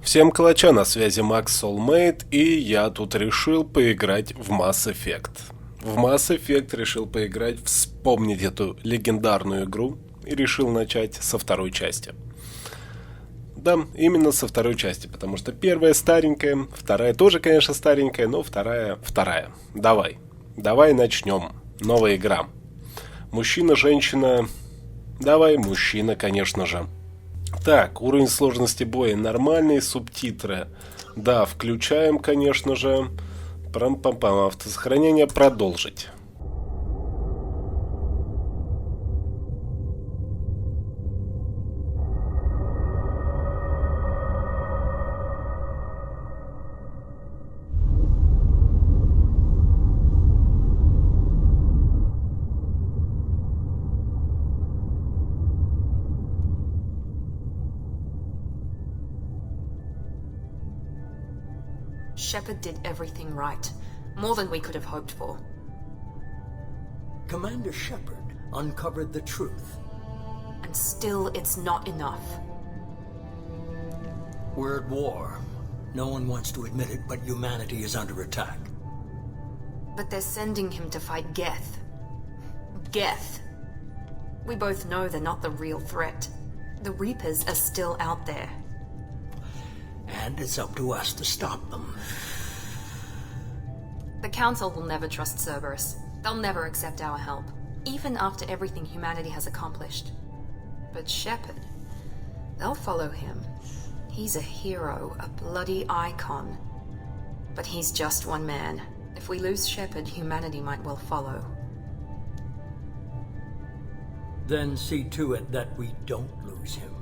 Всем калача, на связи Макс Soulmate, и я тут решил поиграть в Mass Effect. В Mass Effect решил поиграть, вспомнить эту легендарную игру, и решил начать со второй части. Да, именно со второй части, потому что первая старенькая, вторая тоже, конечно, старенькая, но вторая. Давай начнем. Новая игра. Мужчина, женщина. Давай, мужчина, конечно же. Так, уровень сложности боя нормальный, субтитры. Да, включаем, конечно же. Прам-пам-пам, автосохранение продолжить. Shepard did everything right. More than we could have hoped for. Commander Shepard uncovered the truth. And still, it's not enough. We're at war. No one wants to admit it, but humanity is under attack. But they're sending him to fight Geth. Geth. We both know they're not the real threat. The Reapers are still out there. And it's up to us to stop them. The Council will never trust Cerberus. They'll never accept our help, even after everything humanity has accomplished. But Shepard, they'll follow him. He's a hero, a bloody icon. But he's just one man. If we lose Shepard, humanity might well follow. Then see to it that we don't lose him.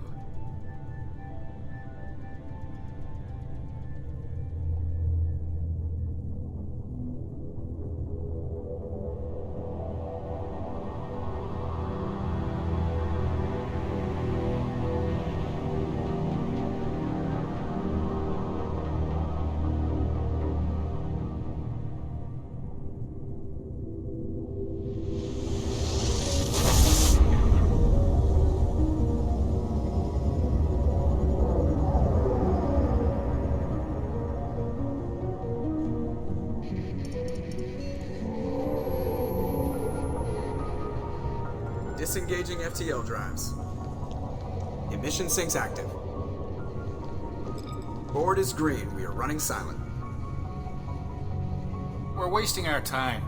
Disengaging FTL drives. Emission sinks active. Board is green. We are running silent. We're wasting our time.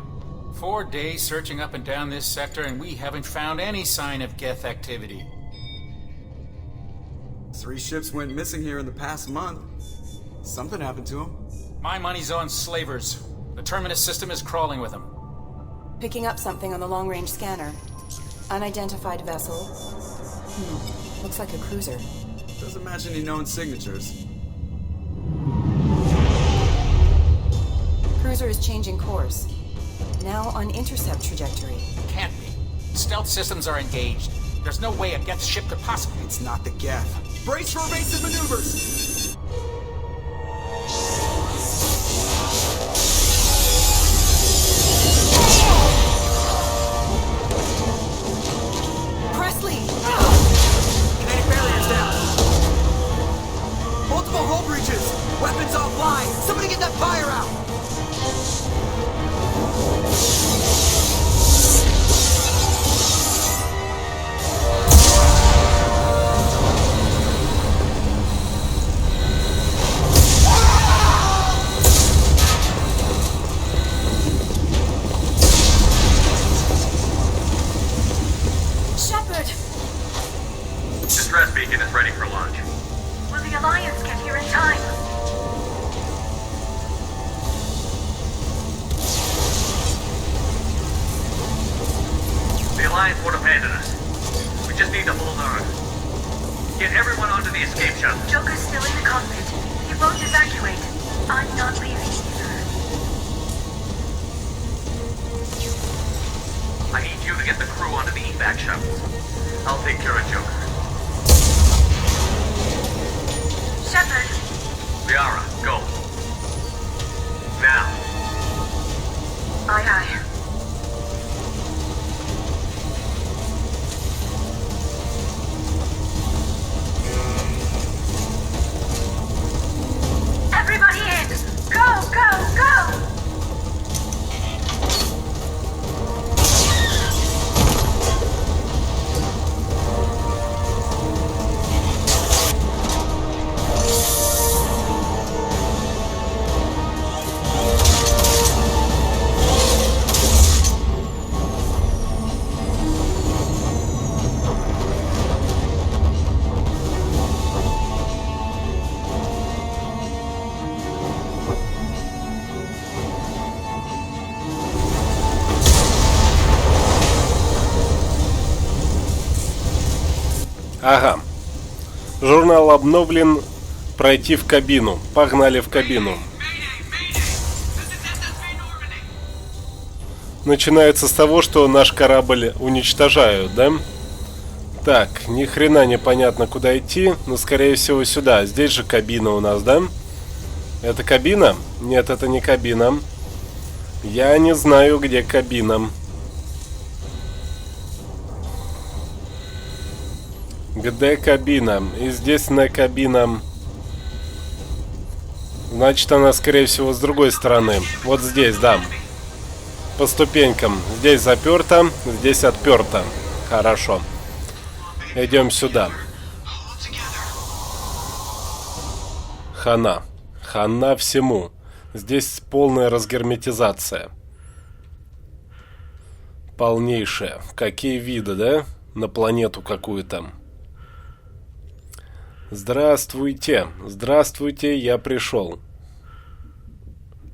4 days searching up and down this sector, and we haven't found any sign of Geth activity. 3 ships went missing here in the past month. Something happened to them. My money's on slavers. The Terminus system is crawling with them. Picking up something on the long-range scanner. Unidentified vessel. Looks like a cruiser. Doesn't match any known signatures. Cruiser is changing course. Now on intercept trajectory. Can't be. Stealth systems are engaged. There's no way a Geth ship could possibly... It's not the Geth. Brace for evasive maneuvers! Weapons offline! Somebody get that fire out! Shepard! Distress beacon is ready for launch. Will the Alliance get here in time? The Alliance won't abandon us. We just need to hold on. Get everyone onto the escape shuttle. Joker's still in the cockpit. He won't evacuate. I'm not leaving either. I need you to get the crew onto the evac shuttles. I'll take care of Joker. Shepard! Liara, go. Now. Aye, aye. Ага. Журнал обновлен. Пройти в кабину. Погнали в кабину. Начинается с того, что наш корабль уничтожают, да? Так, ни хрена не понятно, куда идти, но скорее всего сюда. Здесь же кабина у нас, да? Это кабина? Нет, это не кабина. Я не знаю, где кабина. Где кабина? И здесь на кабина. Значит, она, скорее всего, с другой стороны. Вот здесь, да. По ступенькам. Здесь заперто, здесь отперто. Хорошо. Идем сюда. Хана. Хана всему. Здесь полная разгерметизация. Полнейшая. Какие виды, да? На планету какую-то. Здравствуйте. Здравствуйте, я пришел.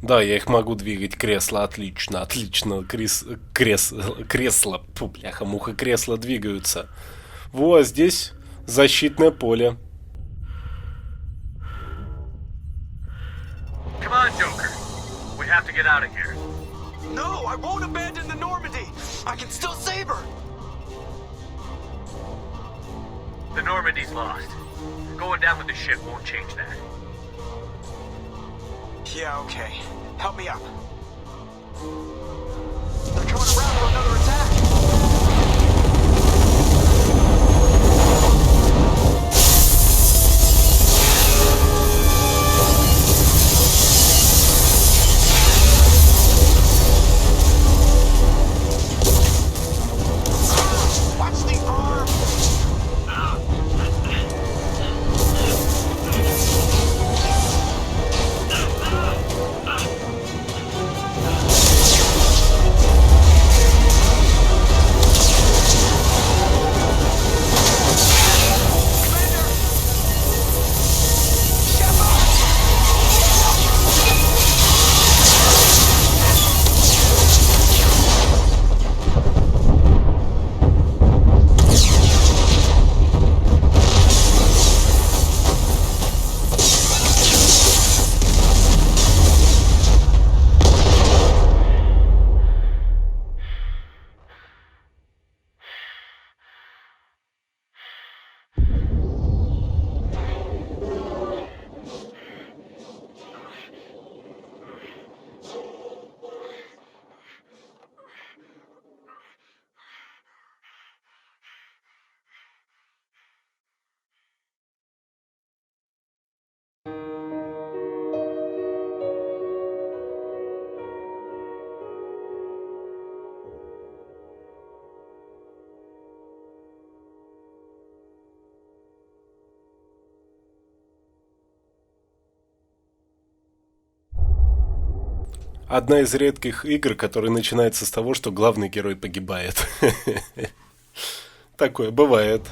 Да, я их могу двигать. Кресло. Отлично. Отлично. Кресло. Фу, бляха-муха. Кресла двигаются. Во, здесь защитное поле. Come on, Joker. We have to get out of here. No, I won't abandon the Normandy. I can still save her. The Normandy's lost. Going down with the ship won't change that. Yeah, okay. Help me up. They're coming around for another attack. Watch the arm. Одна из редких игр, которая начинается с того, что главный герой погибает. Такое бывает.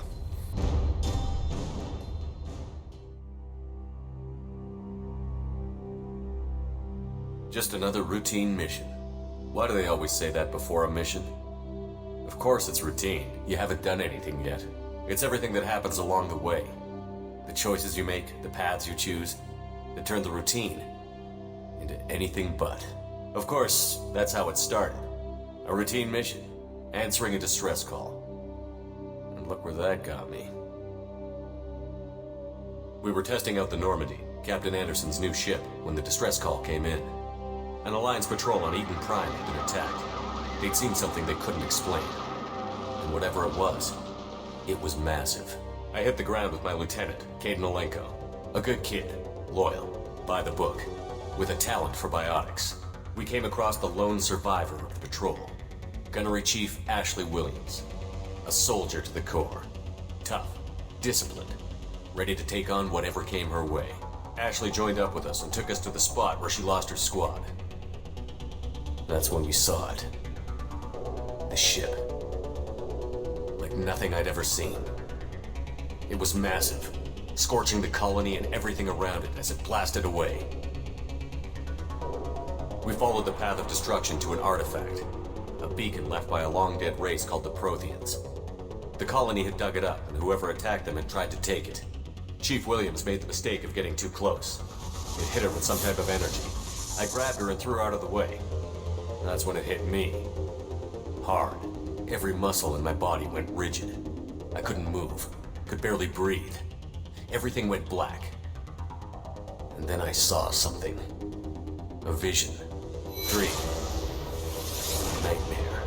Just another routine mission. Why do they always say that before a mission? Of course it's routine. You haven't done anything yet. It's everything that happens along the way. The choices you make, the paths you choose, that turn the routine into anything but. Of course, that's how it started. A routine mission, answering a distress call. And look where that got me. We were testing out the Normandy, Captain Anderson's new ship, when the distress call came in. An Alliance patrol on Eden Prime had been attacked. They'd seen something they couldn't explain. And whatever it was massive. I hit the ground with my lieutenant, Caden Olenko. A good kid, loyal, by the book, with a talent for biotics. We came across the lone survivor of the patrol, Gunnery Chief Ashley Williams. A soldier to the core. Tough, disciplined, ready to take on whatever came her way. Ashley joined up with us and took us to the spot where she lost her squad. That's when we saw it. The ship. Like nothing I'd ever seen. It was massive, scorching the colony and everything around it as it blasted away. We followed the path of destruction to an artifact, a beacon left by a long-dead race called the Protheans. The colony had dug it up, and whoever attacked them had tried to take it. Chief Williams made the mistake of getting too close. It hit her with some type of energy. I grabbed her and threw her out of the way. That's when it hit me. Hard. Every muscle in my body went rigid. I couldn't move, could barely breathe. Everything went black. And then I saw something. A vision. Dream. Nightmare.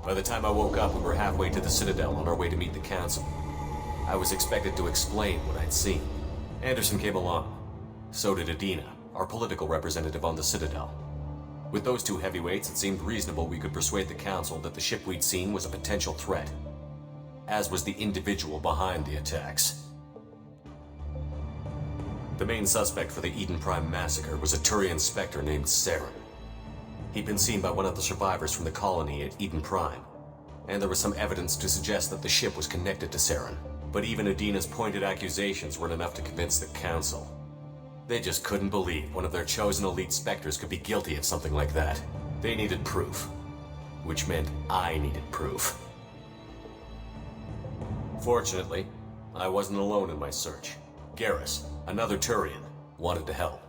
By the time I woke up, we were halfway to the Citadel on our way to meet the Council. I was expected to explain what I'd seen. Anderson came along. So did Adina, our political representative on the Citadel. With those two heavyweights, it seemed reasonable we could persuade the Council that the ship we'd seen was a potential threat, as was the individual behind the attacks. The main suspect for the Eden Prime massacre was a Turian Spectre named Saren. He'd been seen by one of the survivors from the colony at Eden Prime, and there was some evidence to suggest that the ship was connected to Saren. But even Adina's pointed accusations weren't enough to convince the Council. They just couldn't believe one of their chosen elite Spectres could be guilty of something like that. They needed proof, which meant I needed proof. Fortunately, I wasn't alone in my search. Garrus, another Turian, wanted to help.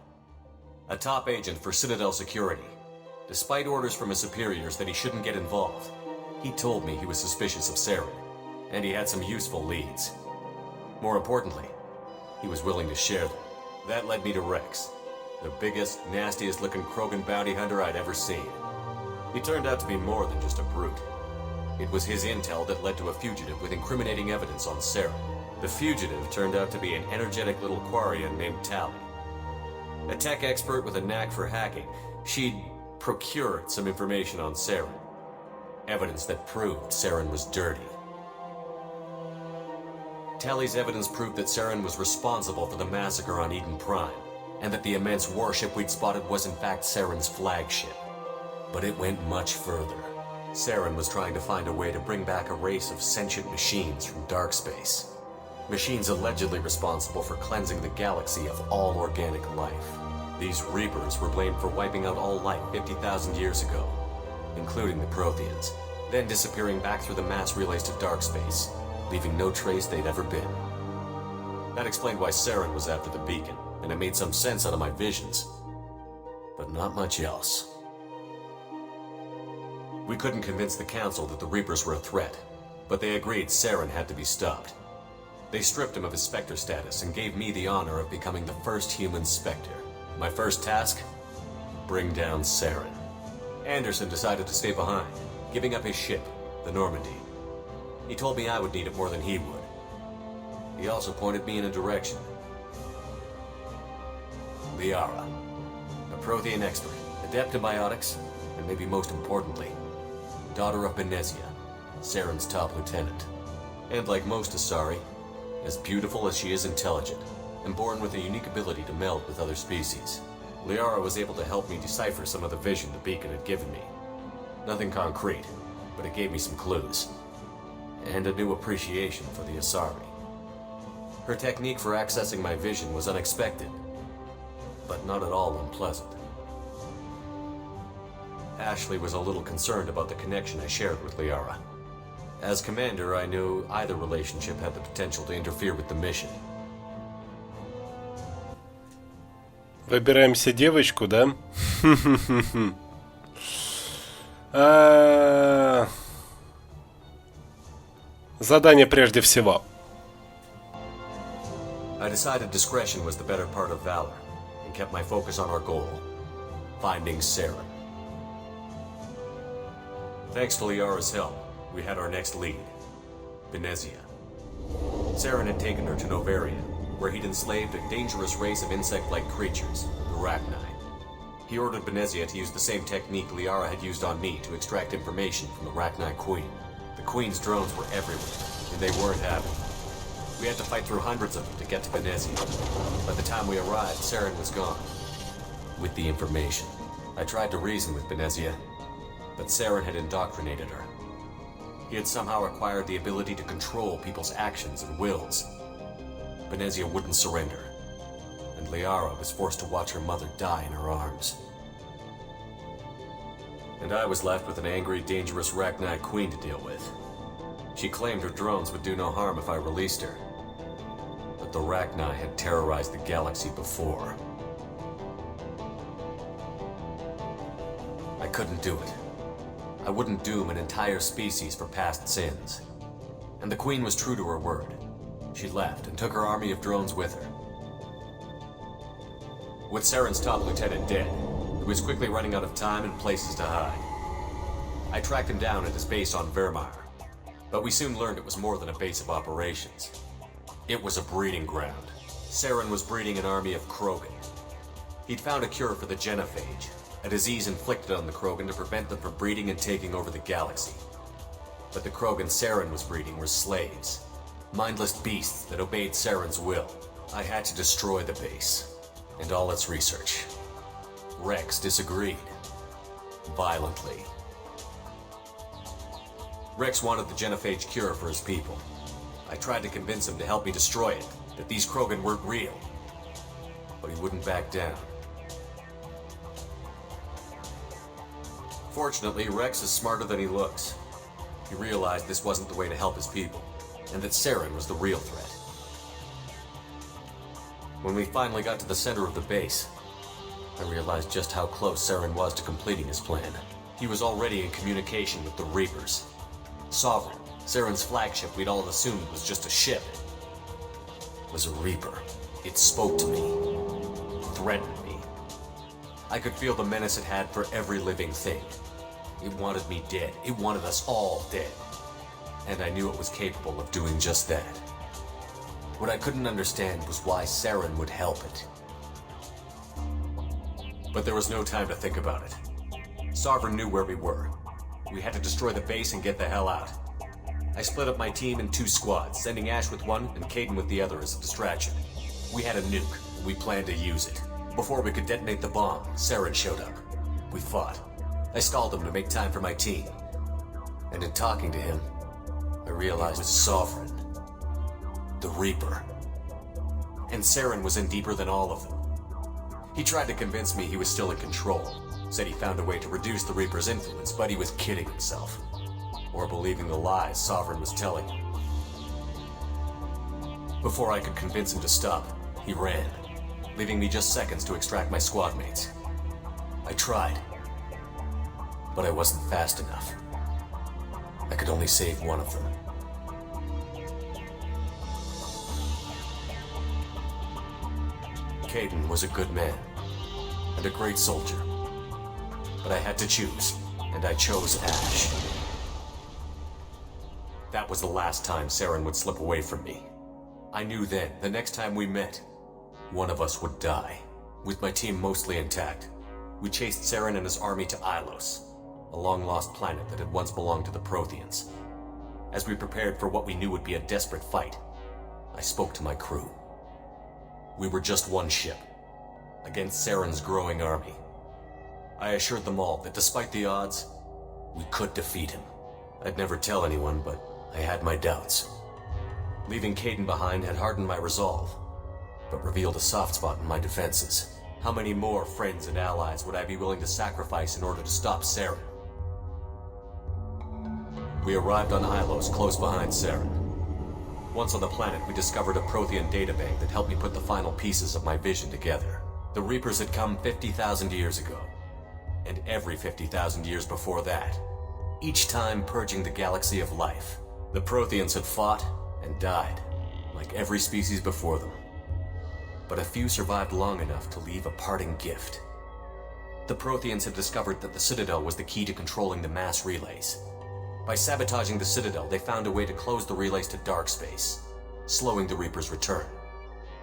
A top agent for Citadel Security. Despite orders from his superiors that he shouldn't get involved, he told me he was suspicious of Saren, and he had some useful leads. More importantly, he was willing to share them. That led me to Rex, the biggest, nastiest-looking Krogan bounty hunter I'd ever seen. He turned out to be more than just a brute. It was his intel that led to a fugitive with incriminating evidence on Saren. The fugitive turned out to be an energetic little Quarian named Tally. A tech expert with a knack for hacking, she'd procured some information on Saren. Evidence that proved Saren was dirty. Tally's evidence proved that Saren was responsible for the massacre on Eden Prime, and that the immense warship we'd spotted was in fact Saren's flagship. But it went much further. Saren was trying to find a way to bring back a race of sentient machines from dark space. Machines allegedly responsible for cleansing the galaxy of all organic life. These Reapers were blamed for wiping out all life 50,000 years ago, including the Protheans, then disappearing back through the mass relays to dark space, leaving no trace they'd ever been. That explained why Saren was after the beacon, and it made some sense out of my visions. But not much else. We couldn't convince the Council that the Reapers were a threat, but they agreed Saren had to be stopped. They stripped him of his Spectre status and gave me the honor of becoming the first human Spectre. My first task? Bring down Saren. Anderson decided to stay behind, giving up his ship, the Normandy. He told me I would need it more than he would. He also pointed me in a direction. Liara, a Prothean expert, adept in biotics, and maybe most importantly, daughter of Benezia, Saren's top lieutenant. And like most Asari, as beautiful as she is intelligent, and born with a unique ability to meld with other species. Liara was able to help me decipher some of the vision the beacon had given me. Nothing concrete, but it gave me some clues. And a new appreciation for the Asari. Her technique for accessing my vision was unexpected, but not at all unpleasant. Ashley was a little concerned about the connection I shared with Liara. As commander, I knew either relationship had the potential to interfere with the mission. Выбираем себе девочку, да? Задание прежде всего. I decided discretion was the better part of valor, and kept my focus on our goal, finding Saren. Thanks to Liara's help, we had our next lead, Benezia. Saren had taken her to Novaria, where he'd enslaved a dangerous race of insect-like creatures, the Rachni. He ordered Benezia to use the same technique Liara had used on me to extract information from the Rachni Queen. The Queen's drones were everywhere, and they weren't having it. We had to fight through hundreds of them to get to Benezia. By the time we arrived, Saren was gone. With the information, I tried to reason with Benezia, but Saren had indoctrinated her. He had somehow acquired the ability to control people's actions and wills. Benezia wouldn't surrender, and Liara was forced to watch her mother die in her arms. And I was left with an angry, dangerous Rachni queen to deal with. She claimed her drones would do no harm if I released her. But the Rachni had terrorized the galaxy before. I couldn't do it. I wouldn't doom an entire species for past sins. And the Queen was true to her word. She left and took her army of drones with her. With Saren's top lieutenant dead, he was quickly running out of time and places to hide. I tracked him down at his base on Vermeer, but we soon learned it was more than a base of operations. It was a breeding ground. Saren was breeding an army of Krogan. He'd found a cure for the genophage, a disease inflicted on the Krogan to prevent them from breeding and taking over the galaxy. But the Krogan Saren was breeding were slaves, mindless beasts that obeyed Saren's will. I had to destroy the base, and all its research. Rex disagreed. Violently. Rex wanted the genophage cure for his people. I tried to convince him to help me destroy it, that these Krogan weren't real. But he wouldn't back down. Fortunately, Rex is smarter than he looks. He realized this wasn't the way to help his people, and that Saren was the real threat. When we finally got to the center of the base, I realized just how close Saren was to completing his plan. He was already in communication with the Reapers. Sovereign, Saren's flagship we'd all assumed was just a ship, was a Reaper. It spoke to me, threatened me. I could feel the menace it had for every living thing. It wanted me dead. It wanted us all dead. And I knew it was capable of doing just that. What I couldn't understand was why Saren would help it. But there was no time to think about it. Sovereign knew where we were. We had to destroy the base and get the hell out. I split up my team in 2 squads, sending Ash with one and Kaidan with the other as a distraction. We had a nuke, and we planned to use it. Before we could detonate the bomb, Saren showed up. We fought. I stalled him to make time for my team. And in talking to him, I realized it was Sovereign. The Reaper. And Saren was in deeper than all of them. He tried to convince me he was still in control. Said he found a way to reduce the Reaper's influence, but he was kidding himself. Or believing the lies Sovereign was telling him. Before I could convince him to stop, he ran, leaving me just seconds to extract my squad mates. I tried, but I wasn't fast enough. I could only save one of them. Kaidan was a good man, and a great soldier. But I had to choose, and I chose Ash. That was the last time Saren would slip away from me. I knew then, the next time we met, one of us would die. With my team mostly intact, we chased Saren and his army to Ilos, a long-lost planet that had once belonged to the Protheans. As we prepared for what we knew would be a desperate fight, I spoke to my crew. We were just one ship, against Saren's growing army. I assured them all that despite the odds, we could defeat him. I'd never tell anyone, but I had my doubts. Leaving Kaidan behind had hardened my resolve, but revealed a soft spot in my defenses. How many more friends and allies would I be willing to sacrifice in order to stop Saren? We arrived on Ilos, close behind Saren. Once on the planet, we discovered a Prothean databank that helped me put the final pieces of my vision together. The Reapers had come 50,000 years ago, and every 50,000 years before that, each time purging the galaxy of life. The Protheans had fought and died, like every species before them. But a few survived long enough to leave a parting gift. The Protheans had discovered that the Citadel was the key to controlling the mass relays. By sabotaging the Citadel, they found a way to close the relays to dark space, slowing the Reapers' return,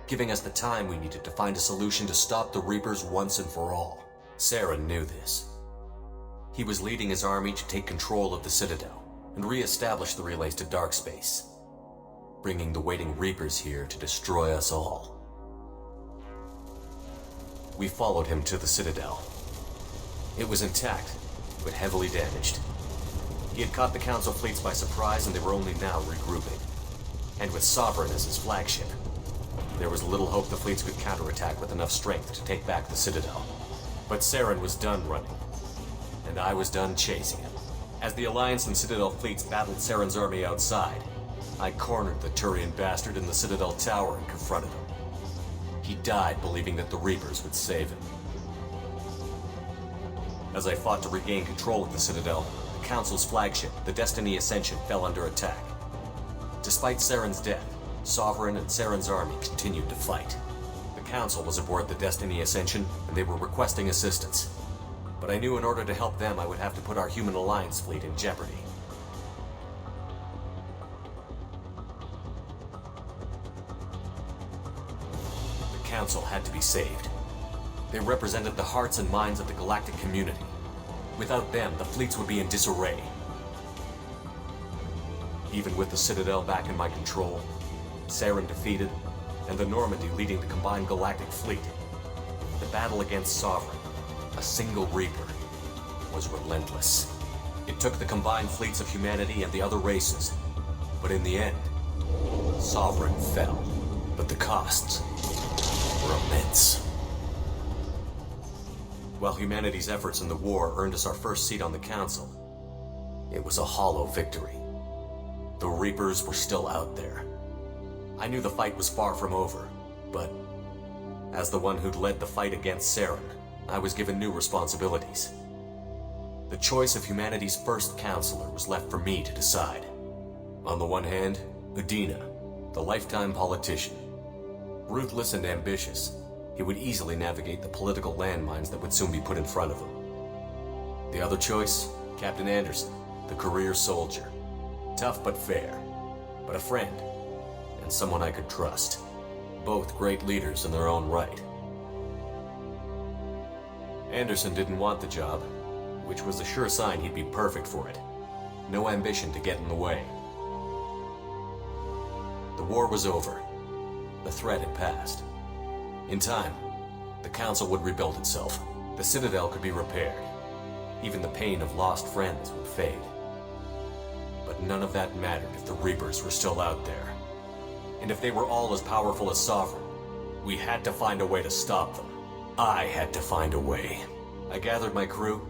giving us the time we needed to find a solution to stop the Reapers once and for all. Saren knew this. He was leading his army to take control of the Citadel and re-establish the relays to dark space, bringing the waiting Reapers here to destroy us all. We followed him to the Citadel. It was intact, but heavily damaged. He had caught the Council fleets by surprise, and they were only now regrouping. And with Sovereign as his flagship, there was little hope the fleets could counterattack with enough strength to take back the Citadel. But Saren was done running, and I was done chasing him. As the Alliance and Citadel fleets battled Saren's army outside, I cornered the Turian bastard in the Citadel tower and confronted him. He died believing that the Reapers would save him. As I fought to regain control of the Citadel, the Council's flagship, the Destiny Ascension, fell under attack. Despite Saren's death, Sovereign and Saren's army continued to fight. The Council was aboard the Destiny Ascension, and they were requesting assistance. But I knew in order to help them, I would have to put our human Alliance fleet in jeopardy. The Council had to be saved. They represented the hearts and minds of the galactic community. Without them, the fleets would be in disarray. Even with the Citadel back in my control, Saren defeated, and the Normandy leading the combined galactic fleet, the battle against Sovereign, a single Reaper, was relentless. It took the combined fleets of humanity and the other races, but in the end, Sovereign fell. But the costs were immense. While humanity's efforts in the war earned us our first seat on the Council, it was a hollow victory. The Reapers were still out there. I knew the fight was far from over, but as the one who'd led the fight against Saren, I was given new responsibilities. The choice of humanity's first counselor was left for me to decide. On the one hand, Udina, the lifetime politician. Ruthless and ambitious, he would easily navigate the political landmines that would soon be put in front of him. The other choice, Captain Anderson, the career soldier. Tough but fair, but a friend, and someone I could trust. Both great leaders in their own right. Anderson didn't want the job, which was a sure sign he'd be perfect for it. No ambition to get in the way. The war was over. The threat had passed. In time, the Council would rebuild itself. The Citadel could be repaired. Even the pain of lost friends would fade. But none of that mattered if the Reapers were still out there. And if they were all as powerful as Sovereign, we had to find a way to stop them. I had to find a way. I gathered my crew,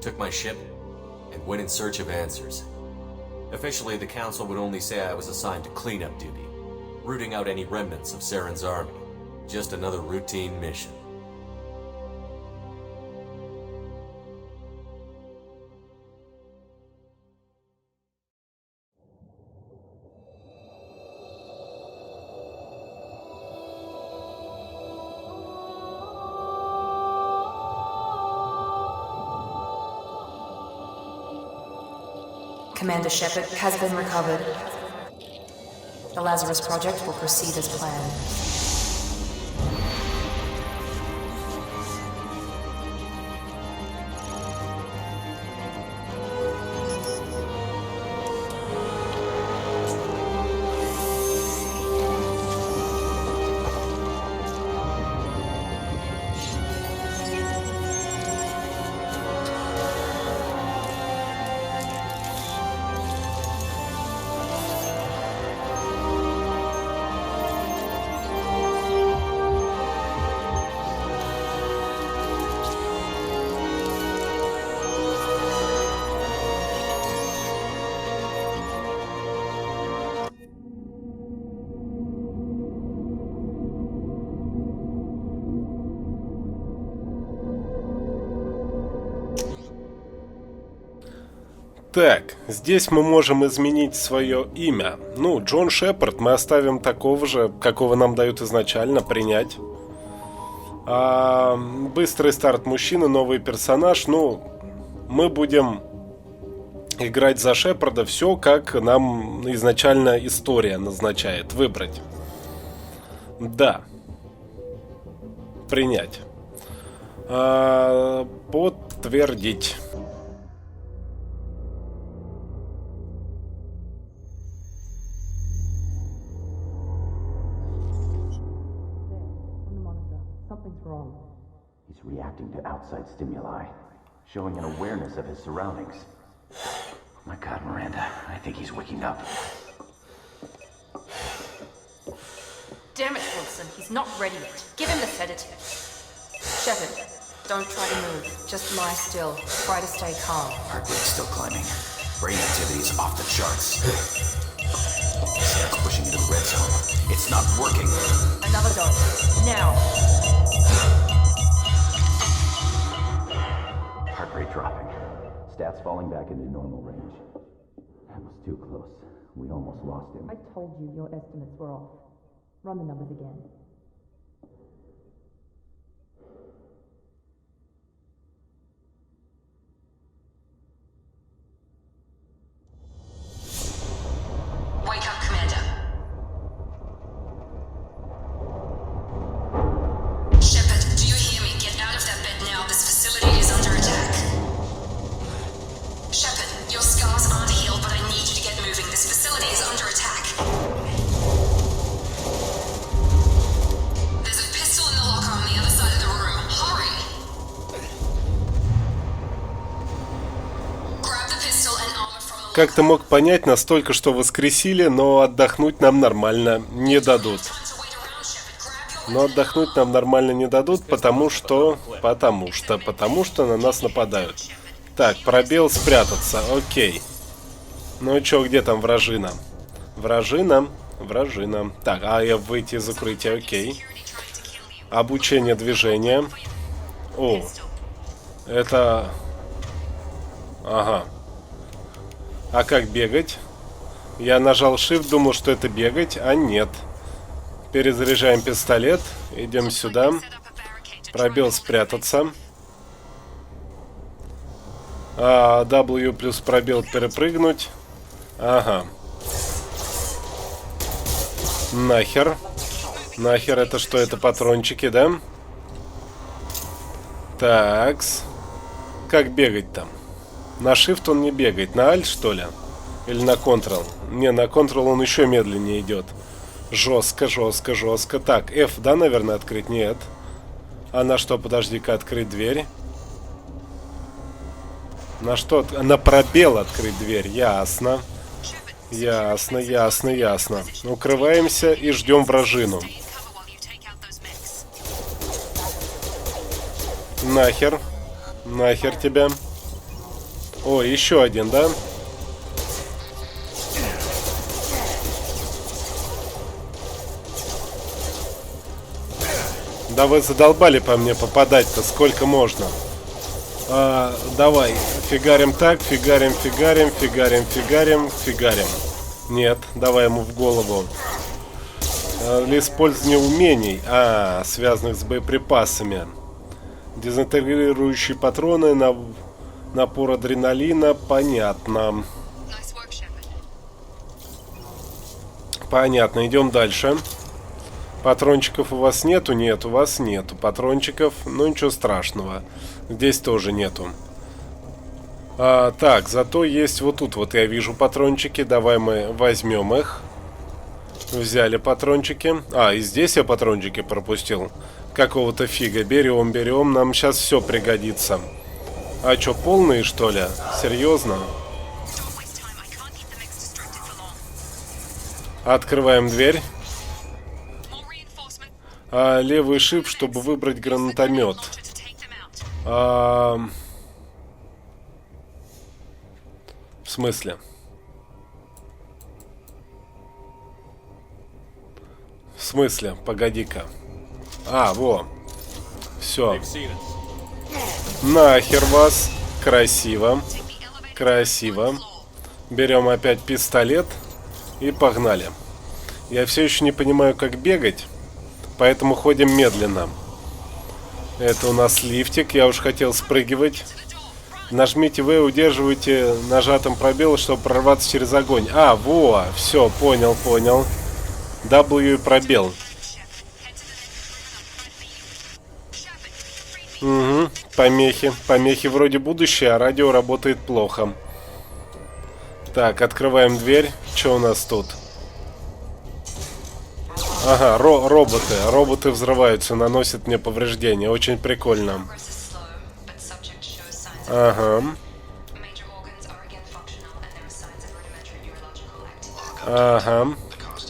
took my ship, and went in search of answers. Officially, the Council would only say I was assigned to cleanup duty, rooting out any remnants of Saren's army. Just another routine mission. Commander Shepard has been recovered. The Lazarus Project will proceed as planned. Так, здесь мы можем изменить свое имя. Ну, Джон Шепард мы оставим такого же, какого нам дают изначально, принять. Быстрый старт мужчины, новый персонаж. Ну, мы будем играть за Шепарда, все как нам изначально история назначает. Выбрать. Да. Принять. Подтвердить. He's reacting to outside stimuli, showing an awareness of his surroundings. My God, Miranda, I think he's waking up. Damn it, Wilson, he's not ready yet. Give him the sedative. Shepard, Don't try to move. Just lie still. Try to stay calm. Heart rate still climbing. Brain activity is off the charts. It's pushing into the red zone. It's not working. Another dose. Now. Heart rate dropping. Stats falling back into normal range. That was too close. We almost lost him. I told you your estimates were off. Run the numbers again. Wake up, Commander. Shepard, do you hear me? Get out of that bed now. This facility is under attack. Shepard, your scars aren't healed, but I need you to get moving. This facility is under attack. There's a pistol in the locker on the other side of the room. Hurry! Grab the pistol and armor from the... Как ты мог понять, настолько, что воскресили, но отдохнуть нам нормально не дадут. Но отдохнуть нам нормально не дадут, потому что на нас нападают. Так, пробел, спрятаться, окей. Ну и чё, где там вражина? Вражина. Так, я выйти из укрытия, окей. Обучение движения. О, это... Ага. А как бегать? Я нажал Shift, думал, что это бегать, а нет. Перезаряжаем пистолет. Идем сюда. Пробел, спрятаться. W плюс пробел, перепрыгнуть. Ага. Нахер. Нахер, это что? Это патрончики, да? Такс. Как бегать там? На Shift он не бегает. На Alt, что ли? Или на Ctrl? Не, на Ctrl он еще медленнее идет. Жестко. Так, F, да, наверное, открыть? Нет. А на что? Подожди-ка, открыть дверь. На что? На пробел открыть дверь. Ясно. Ясно. Укрываемся и ждем вражину. Нахер. Нахер тебя. О, еще один, да? Да вы задолбали по мне попадать-то, сколько можно? Давай, фигарим так, фигарим. Нет, давай ему в голову. Для использования умений, связанных с боеприпасами. Дезинтегрирующие патроны, напор адреналина, понятно. Понятно, идем дальше. Патрончиков у вас нету? Нет, у вас нету патрончиков. Ну, ничего страшного. Здесь тоже нету. Так, зато есть вот тут вот я вижу патрончики. Давай мы возьмем их. Взяли патрончики. И здесь я патрончики пропустил. Какого-то фига. Берем. Нам сейчас все пригодится. А что, полные, что ли? Серьезно? Открываем дверь. Левый shift, чтобы выбрать гранатомет. В смысле? В смысле? Погоди-ка. Во. Все. Нахер вас. Красиво. Берем опять пистолет. И погнали. Я все еще не понимаю, как бегать. Поэтому ходим медленно. Это у нас лифтик. Я уж хотел спрыгивать. Нажмите V, удерживайте нажатым пробелом, чтобы прорваться через огонь. Во, все, понял. W и пробел. Угу, помехи вроде будущее, а радио работает плохо. Так, открываем дверь. Что у нас тут? Ага, роботы взрываются, наносят мне повреждения. Очень прикольно. Ага.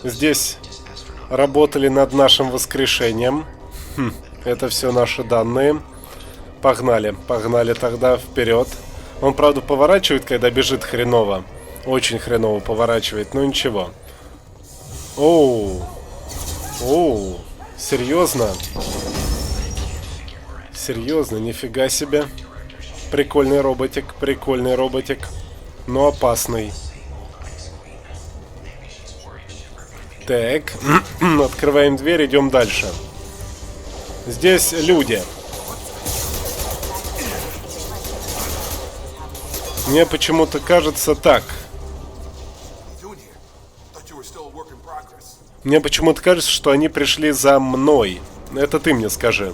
Здесь работали над нашим воскрешением. Это все наши данные. Погнали. Погнали тогда вперед. Он, правда, поворачивает, когда бежит хреново. Очень хреново поворачивает, но ничего. Оу. Оу. Серьезно? Серьезно, нифига себе. Прикольный роботик, но опасный. Так, открываем дверь, идем дальше. Здесь люди. Мне почему-то кажется так. Мне почему-то кажется, что они пришли за мной. Это ты мне скажи.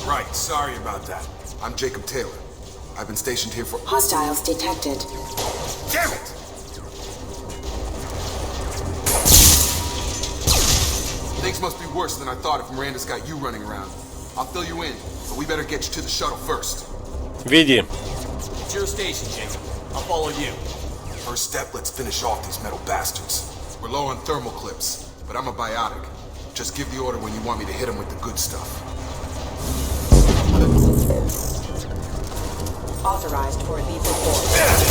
Right, sorry about that. I'm Jacob Taylor. I've been stationed here for... Hostiles detected. Damn it! Things must be worse than I thought if Miranda's got you running around. I'll fill you in, but we better get you to the shuttle first. Веди. It's your station, Jacob. I'll follow you. First step, let's finish off these metal bastards. We're low on thermal clips, but I'm a biotic. Just give the order when you want me to hit them with the good stuff.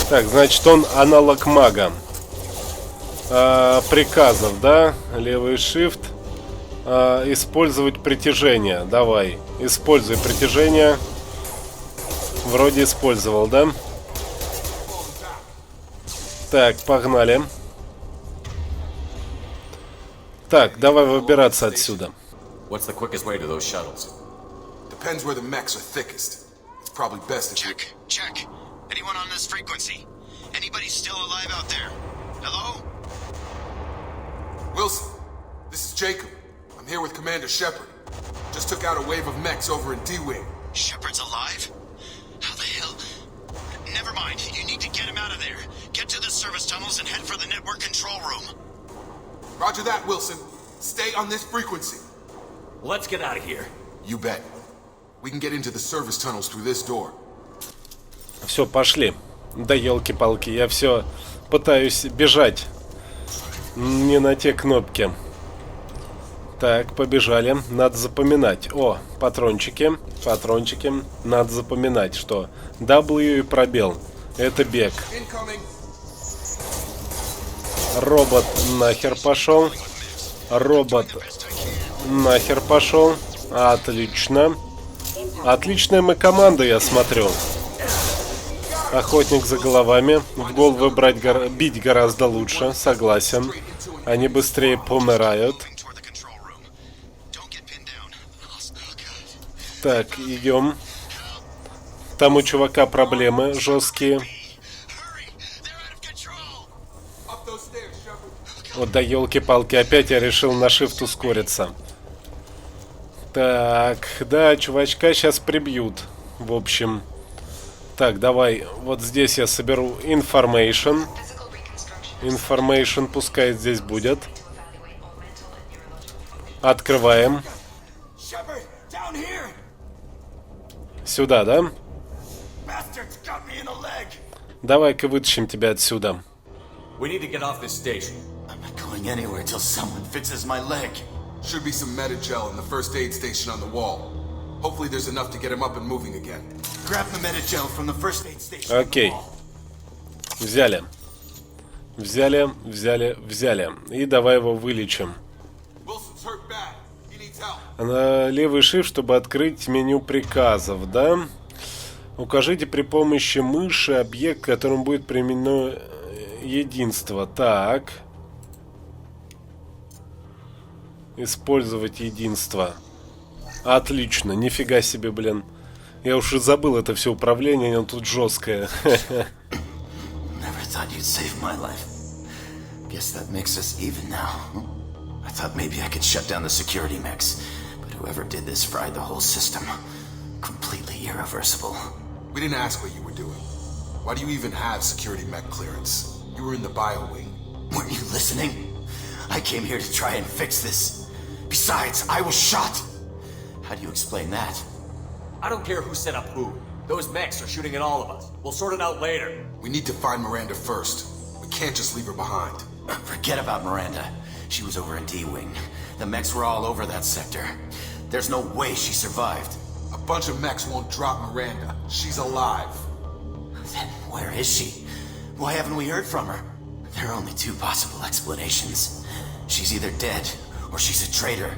Так, значит, он аналог мага. Приказов, да? Левый shift. Использовать притяжение. Давай, используй притяжение. Вроде использовал, да? Так, погнали. Так, давай выбираться отсюда. What's the quickest way to those shuttles? Depends where the mechs are thickest. It's probably best if Check. Anyone on this frequency? Anybody still alive out there? Hello? Wilson, this is Jacob. I'm here with Commander Shepard. Just took out a wave of mechs over in D-Wing. Shepard's alive? How the hell? Never mind. You need to get him out of there. Get to the service tunnels and head for the network control room. Roger that, Wilson. Stay on this frequency. Let's get out of here. You bet. We can get into the service tunnels through this door. Все, пошли. Да елки-палки, я все пытаюсь бежать. Не на те кнопки. Так, побежали. Надо запоминать. О, патрончики. Патрончики. Надо запоминать, что W и пробел. Это бег. Робот нахер пошел. Робот нахер пошел. Отлично. Отличная мы команда, я смотрю. Охотник за головами. В головы бить гораздо лучше, согласен. Они быстрее помирают. Так, идем. Там у чувака проблемы жесткие. Вот да елки-палки, опять я решил на shift ускориться. Так, да, чувачка сейчас прибьют. В общем. Так, давай, вот здесь я соберу information. Information пускай здесь будет. Открываем. Сюда, да? Давай-ка вытащим тебя отсюда. Going anywhere till someone fixes my leg. Should be some metagel in the first aid station on the wall. Hopefully there's enough to get him up and moving again. Grab the metagel from the first aid station. Окей. Взяли. Взяли. И давай его вылечим. На левый shift, чтобы открыть меню приказов, да? Укажите при помощи мыши объект, которым будет применено единство. Так. Использовать единство. Отлично, нифига себе, блин. Я уж и забыл это все управление, оно тут жесткое. I thought maybe I could shut down the security mechs, but whoever did this fried the whole system. Completely irreversible. We didn't ask what you were doing. Why do you even have security mech clearance? You were in the bio wing. Weren't you listening? I came here to try and fix this. Besides, I was shot. How do you explain that? I don't care who set up who. Those mechs are shooting at all of us. We'll sort it out later. We need to find Miranda first. We can't just leave her behind. Forget about Miranda. She was over in D-Wing. The mechs were all over that sector. There's no way she survived. A bunch of mechs won't drop Miranda. She's alive. Then where is she? Why haven't we heard from her? There are only two possible explanations. She's either dead, or she's a traitor.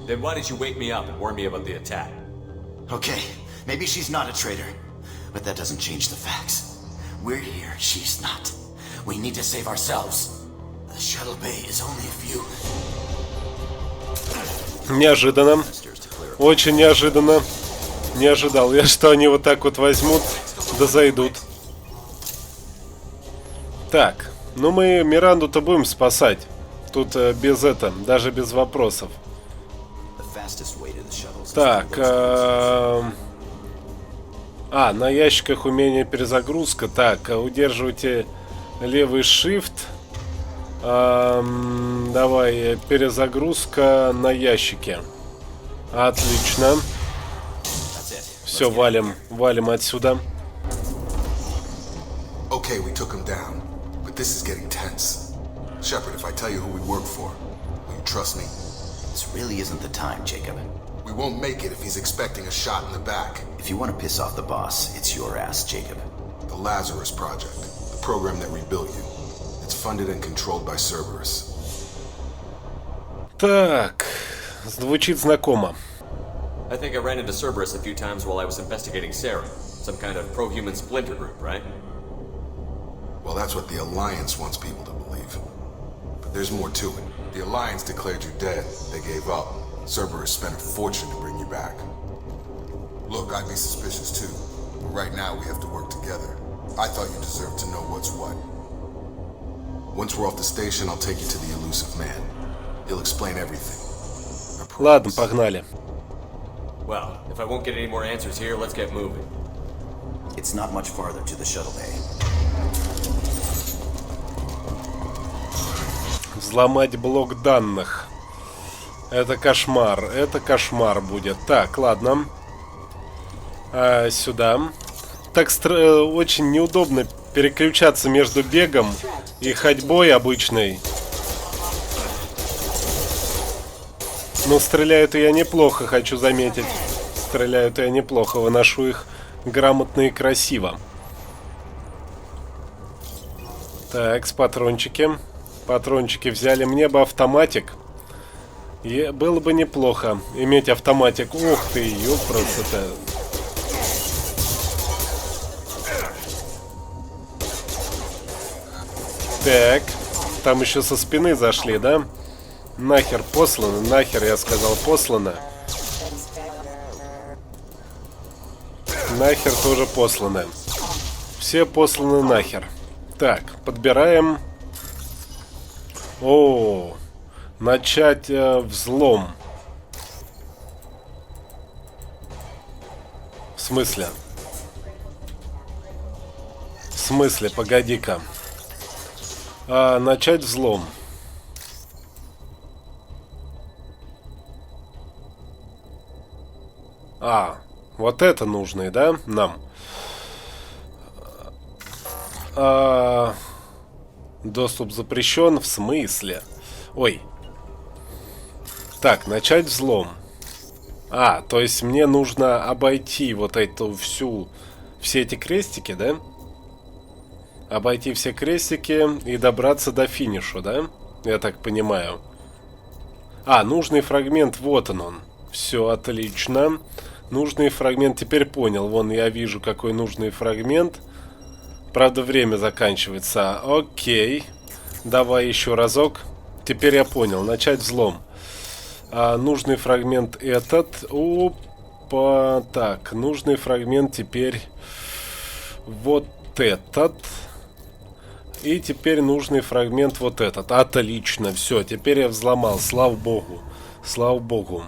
Then why did you wake me up and warn me about the attack? Okay, maybe she's not a traitor, but that doesn't change the facts. We're here, she's not. We need to save ourselves. The shuttle bay is only a few... Неожиданно. Очень неожиданно. Не ожидал я, что они вот так вот возьмут, да зайдут. Так, ну мы Миранду-то будем спасать. Тут без даже без вопросов. Так, на ящиках умение перезагрузка. Так, удерживайте левый shift. Давай, перезагрузка на ящике. Отлично. Все, валим отсюда. Okay, we took him down, but this is getting tense. Shepard, if I tell you who we work for, will you trust me? This really isn't the time, Jacob. We won't make it if he's expecting a shot in the back. If you want to piss off the boss, it's your ass, Jacob. The Lazarus Project, the program that rebuilt you. It's funded and controlled by Cerberus. Так, звучит знакомо. I think I ran into Cerberus a few times while I was investigating Sarah. Some kind of pro-human splinter group, right? Well, that's what the Alliance wants people to believe. But there's more to it. The Alliance declared you dead. They gave up. Cerberus spent a fortune to bring you back. Look, I'd be suspicious too. But right now we have to work together. I thought you deserved to know what's what. Once we're off the station, I'll take you to the elusive man. He'll explain everything. Ладно, погнали. Well, if I won't get any more answers here, let's get moving. It's not much farther to the shuttle bay. Взломать блок данных. Это кошмар будет. Так, ладно. Сюда. Так очень неудобно переключаться между бегом и ходьбой обычной. Но стреляют я неплохо, хочу заметить. Стреляют я неплохо, выношу их грамотно и красиво. Так, патрончики. Патрончики взяли. Мне бы автоматик. И было бы неплохо иметь автоматик. Ух ты, ёпрст-то. Так, там еще со спины зашли, да? Нахер послано, нахер, я сказал, послано. Нахер тоже послано. Все посланы нахер. Так, подбираем. О, начать взлом. В смысле? В смысле, погоди-ка. Начать взлом. Вот это нужно, да, нам? Доступ запрещен, в смысле? Ой. Так, начать взлом. То есть мне нужно обойти вот эту все эти крестики, да? Обойти все крестики и добраться до финиша, да? Я так понимаю. Нужный фрагмент, вот он. Все, отлично. Нужный фрагмент, теперь понял. Вон, я вижу, какой нужный фрагмент. Правда, время заканчивается. Окей. Давай еще разок. Теперь я понял. Начать взлом. Нужный фрагмент этот. Опа. Так, нужный фрагмент теперь вот этот. И теперь нужный фрагмент вот этот. Отлично. Все, теперь я взломал. Слава богу. Слава богу.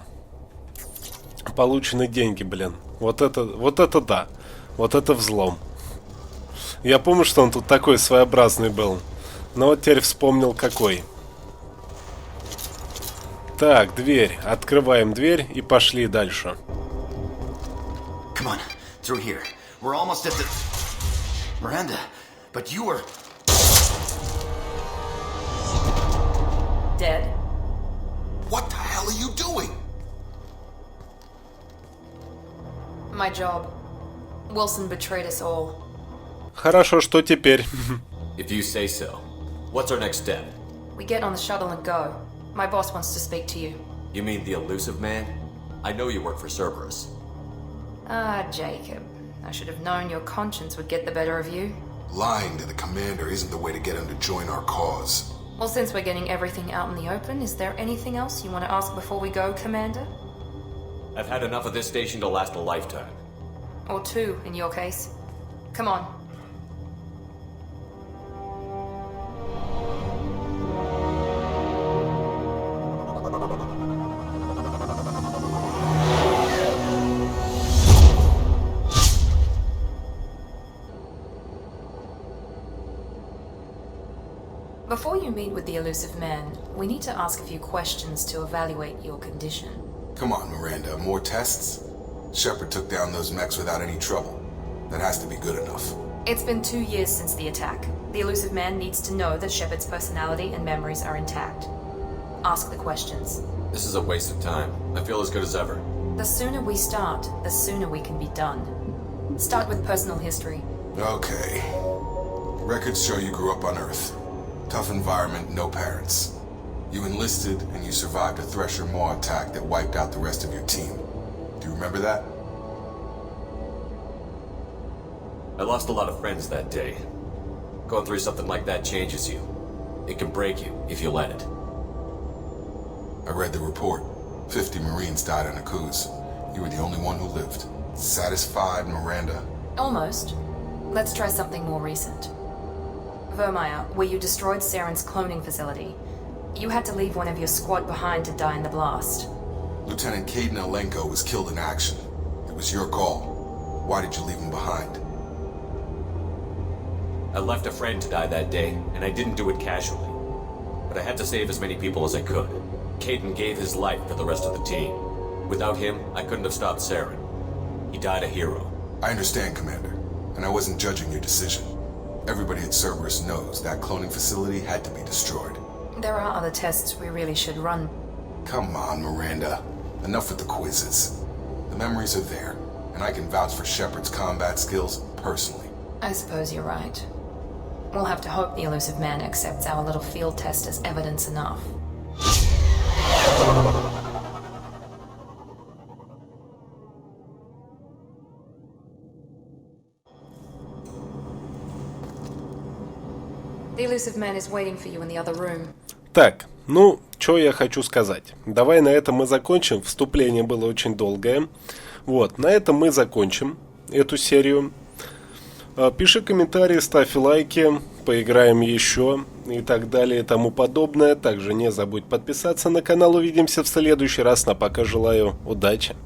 Получены деньги, блин. Вот это да. Вот это взлом. Я помню, что он тут такой своеобразный был. Но вот теперь вспомнил, какой. Так, дверь. Открываем дверь и пошли дальше. Come on, through here. We're almost at the... Miranda, but you were... my job. Wilson betrayed us all. Хорошо, что теперь? If you say so. What's our next step? We get on the shuttle and go. My boss wants to speak to you. You mean the elusive man? I know you work for Cerberus. Ah, Jacob. I should have known your conscience would get the better of you. Lying to the commander isn't the way to get him to join our cause. Well, since we're getting everything out in the open, is there anything else you want to ask before we go, Commander? I've had enough of this station to last a lifetime. Or two, in your case. Come on. Before you meet with the elusive man, we need to ask a few questions to evaluate your condition. Come on, Miranda, more tests? Shepard took down those mechs without any trouble. That has to be good enough. It's been 2 years since the attack. The elusive man needs to know that Shepard's personality and memories are intact. Ask the questions. This is a waste of time. I feel as good as ever. The sooner we start, the sooner we can be done. Start with personal history. Okay. Records show you grew up on Earth. Tough environment, no parents. You enlisted and you survived a Thresher Maw attack that wiped out the rest of your team. Do you remember that? I lost a lot of friends that day. Going through something like that changes you. It can break you if you let it. I read the report. 50 Marines died on a cruise. You were the only one who lived. Satisfied, Miranda? Almost. Let's try something more recent. Vermeer, where you destroyed Saren's cloning facility. You had to leave one of your squad behind to die in the blast. Lieutenant Caden Alenko was killed in action. It was your call. Why did you leave him behind? I left a friend to die that day, and I didn't do it casually. But I had to save as many people as I could. Caden gave his life for the rest of the team. Without him, I couldn't have stopped Saren. He died a hero. I understand, Commander, and I wasn't judging your decision. Everybody at Cerberus knows that cloning facility had to be destroyed. There are other tests we really should run. Come on, Miranda. Enough with the quizzes. The memories are there, and I can vouch for Shepard's combat skills personally. I suppose you're right. We'll have to hope the elusive man accepts our little field test as evidence enough. The elusive man is waiting for you in the other room. Так, ну, что я хочу сказать. Давай на этом мы закончим. Вступление было очень долгое. Вот, на этом мы закончим эту серию. Пиши комментарии, ставь лайки, поиграем еще и так далее и тому подобное. Также не забудь подписаться на канал. Увидимся в следующий раз. А пока желаю удачи.